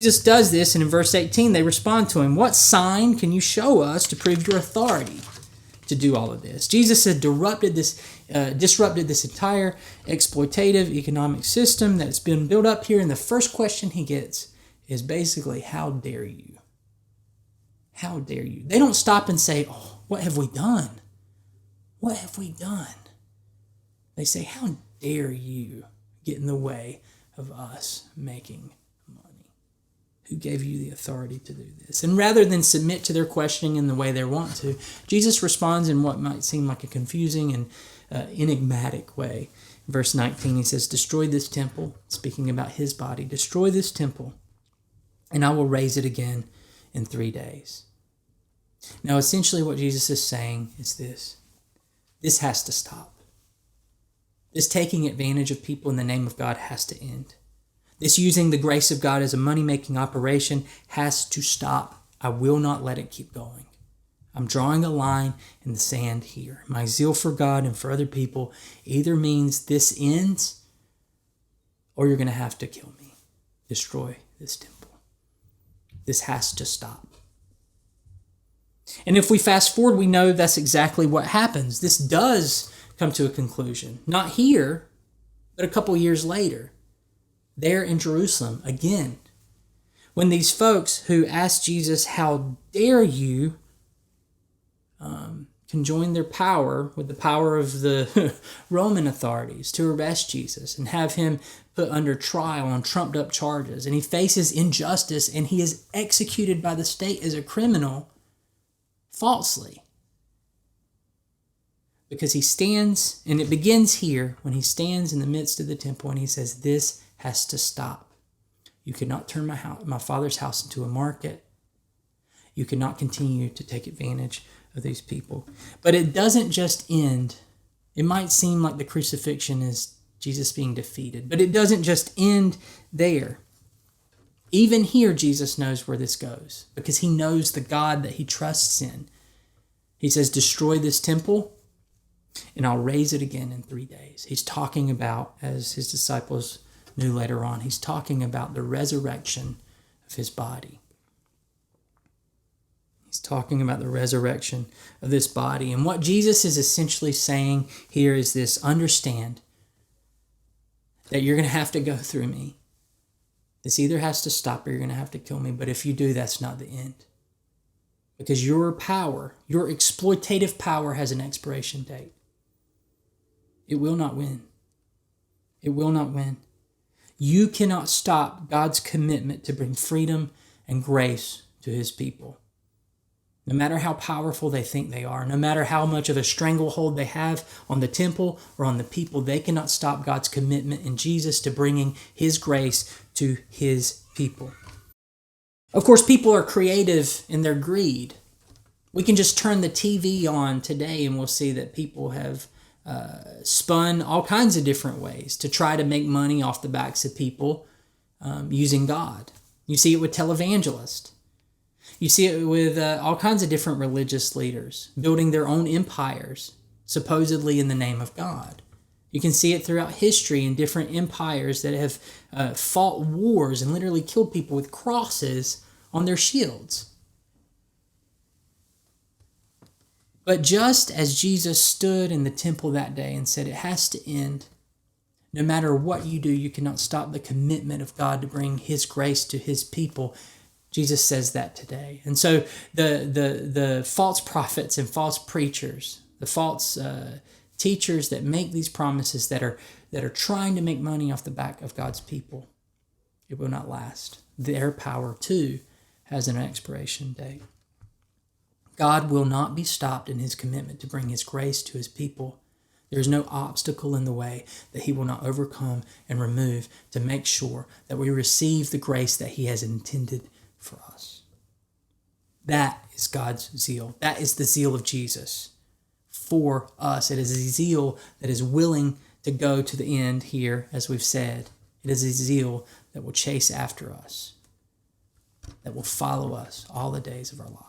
Jesus does this, and in verse 18, they respond to him, "What sign can you show us to prove your authority to do all of this?" Jesus had disrupted this entire exploitative economic system that's been built up here, and the first question he gets is basically, "How dare you? How dare you?" They don't stop and say, "Oh, what have we done? What have we done?" They say, "How dare you get in the way of us making money? Who gave you the authority to do this?" And rather than submit to their questioning in the way they want to, Jesus responds in what might seem like a confusing and enigmatic way. In verse 19, he says, "Destroy this temple," speaking about his body, "destroy this temple, and I will raise it again in 3 days." Now, essentially what Jesus is saying is this. This has to stop. This taking advantage of people in the name of God has to end. This using the grace of God as a money-making operation has to stop. I will not let it keep going. I'm drawing a line in the sand here. My zeal for God and for other people either means this ends or you're going to have to kill me. Destroy this temple. This has to stop. And if we fast forward, we know that's exactly what happens. This does come to a conclusion. Not here, but a couple years later, there in Jerusalem again, when these folks who asked Jesus, "How dare you?" conjoin their power with the power of the Roman authorities to arrest Jesus and have him put under trial on trumped up charges. And he faces injustice and he is executed by the state as a criminal falsely. Because he stands, and it begins here when he stands in the midst of the temple and he says, "This has to stop. You cannot turn my Father's house into a market. You cannot continue to take advantage of these people." But it doesn't just end. It might seem like the crucifixion is Jesus being defeated, but it doesn't just end there. Even here, Jesus knows where this goes because he knows the God that he trusts in. He says, "Destroy this temple, and I'll raise it again in 3 days." He's talking about, as his disciples knew later on, he's talking about the resurrection of his body. He's talking about the resurrection of this body. And what Jesus is essentially saying here is this: understand that you're going to have to go through me. This either has to stop or you're going to have to kill me. But if you do, that's not the end. Because your power, your exploitative power, has an expiration date. It will not win. It will not win. You cannot stop God's commitment to bring freedom and grace to his people. No matter how powerful they think they are, no matter how much of a stranglehold they have on the temple or on the people, they cannot stop God's commitment in Jesus to bringing his grace to his people. Of course, people are creative in their greed. We can just turn the TV on today and we'll see that people have spun all kinds of different ways to try to make money off the backs of people using God. You see it with televangelists. You see it with all kinds of different religious leaders building their own empires, supposedly in the name of God. You can see it throughout history in different empires that have fought wars and literally killed people with crosses on their shields. But just as Jesus stood in the temple that day and said it has to end, no matter what you do, you cannot stop the commitment of God to bring his grace to his people. Jesus says that today. And so the false prophets and false preachers, the false teachers that make these promises that are trying to make money off the back of God's people, it will not last. Their power too has an expiration date. God will not be stopped in his commitment to bring his grace to his people. There is no obstacle in the way that he will not overcome and remove to make sure that we receive the grace that he has intended for us. That is God's zeal. That is the zeal of Jesus for us. It is a zeal that is willing to go to the end here, as we've said. It is a zeal that will chase after us, that will follow us all the days of our lives.